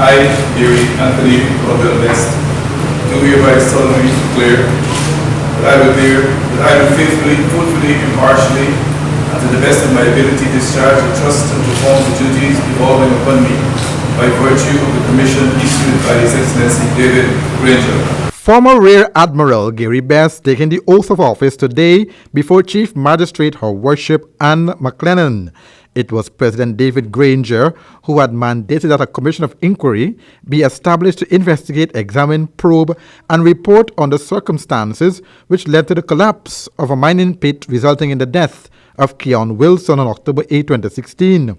I, Gary Anthony Caldwell Best, do hereby solemnly declare that I will faithfully, fully, impartially, and to the best of my ability discharge the trust and perform the duties devolving upon me by virtue of the commission issued by His Excellency David Granger. Former Rear Admiral Gary Best taking the oath of office today before Chief Magistrate Her Worship Anne McLennan. It was President David Granger who had mandated that a commission of inquiry be established to investigate, examine, probe, and report on the circumstances which led to the collapse of a mining pit resulting in the death of Keon Wilson on October 8, 2016.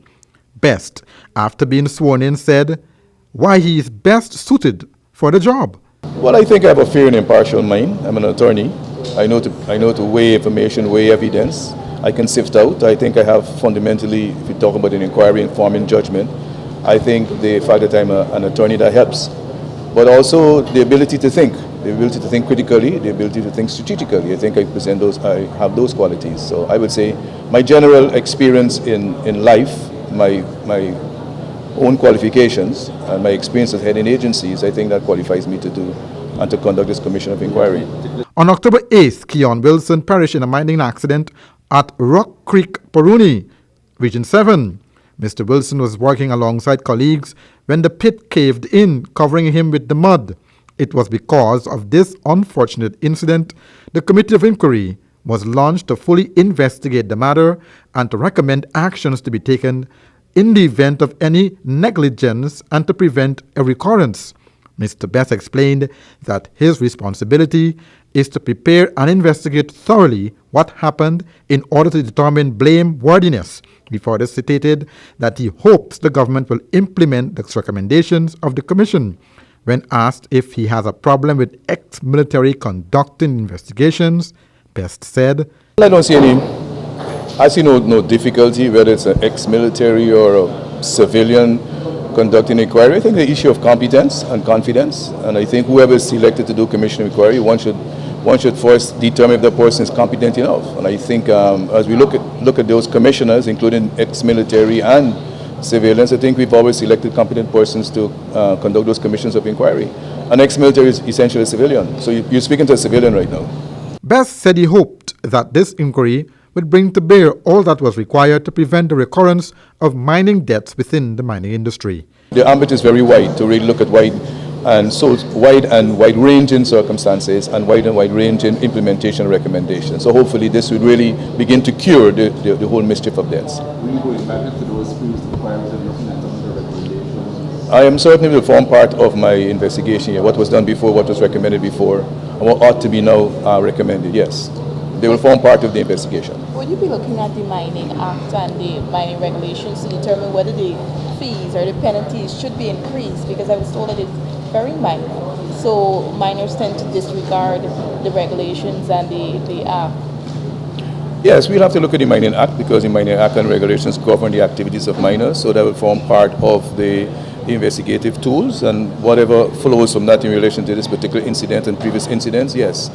Best, after being sworn in, said why he is best suited for the job. Well, I think I have a fair and impartial mind. I'm an attorney. I know to weigh information, weigh evidence. I can sift out. I think I have fundamentally, if you talk about an inquiry, informing judgment, I think the fact that I'm an attorney, that helps. But also the ability to think critically, the ability to think strategically. I think I have those qualities. So I would say my general experience in life, my own qualifications and my experience as heading agencies, I think that qualifies me to do and to conduct this commission of inquiry. On October 8th, Keon Wilson perished in a mining accident at Rock Creek, Puruni, Region 7. Mr. Wilson was working alongside colleagues when the pit caved in, covering him with the mud. It was because of this unfortunate incident the Committee of Inquiry was launched to fully investigate the matter and to recommend actions to be taken in the event of any negligence and to prevent a recurrence. Mr. Best explained that his responsibility is to prepare and investigate thoroughly what happened in order to determine blameworthiness. He further stated that he hopes the government will implement the recommendations of the commission. When asked if he has a problem with ex-military conducting investigations, Best said, I don't see I see no difficulty, whether it's an ex-military or a civilian conducting inquiry. I think the issue of competence and confidence, and I think whoever is selected to do commission inquiry, one should first determine if the person is competent enough. And I think as we look at those commissioners, including ex-military and civilians, I think we've always selected competent persons to conduct those commissions of inquiry. An ex-military is essentially a civilian, so you're speaking to a civilian right now. Best said he hoped that this inquiry would bring to bear all that was required to prevent the recurrence of mining deaths within the mining industry. The ambit is very wide to really look at wide and wide-ranging circumstances and wide-ranging implementation recommendations. So hopefully this would really begin to cure the whole mischief of deaths. Will you go back to those previous inquiries and looking at some of the recommendations? I am certainly will form part of my investigation here. What was done before, what was recommended before, and what ought to be now recommended, yes. They will form part of the investigation. Would you be looking at the Mining Act and the mining regulations to determine whether the fees or the penalties should be increased? Because I was told that it's very minor. So miners tend to disregard the regulations and the act. Yes, we'll have to look at the Mining Act because the Mining Act and regulations govern the activities of miners, so that will form part of the investigative tools, and whatever flows from that in relation to this particular incident and previous incidents, yes.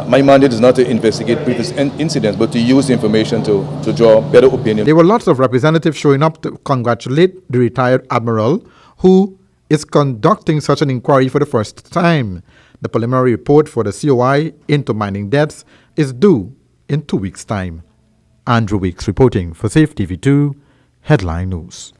My mandate is not to investigate previous incidents, but to use the information to draw better opinion. There were lots of representatives showing up to congratulate the retired admiral who is conducting such an inquiry for the first time. The preliminary report for the COI into mining deaths is due in 2 weeks' time. Andrew Weeks reporting for Safe TV2 Headline News.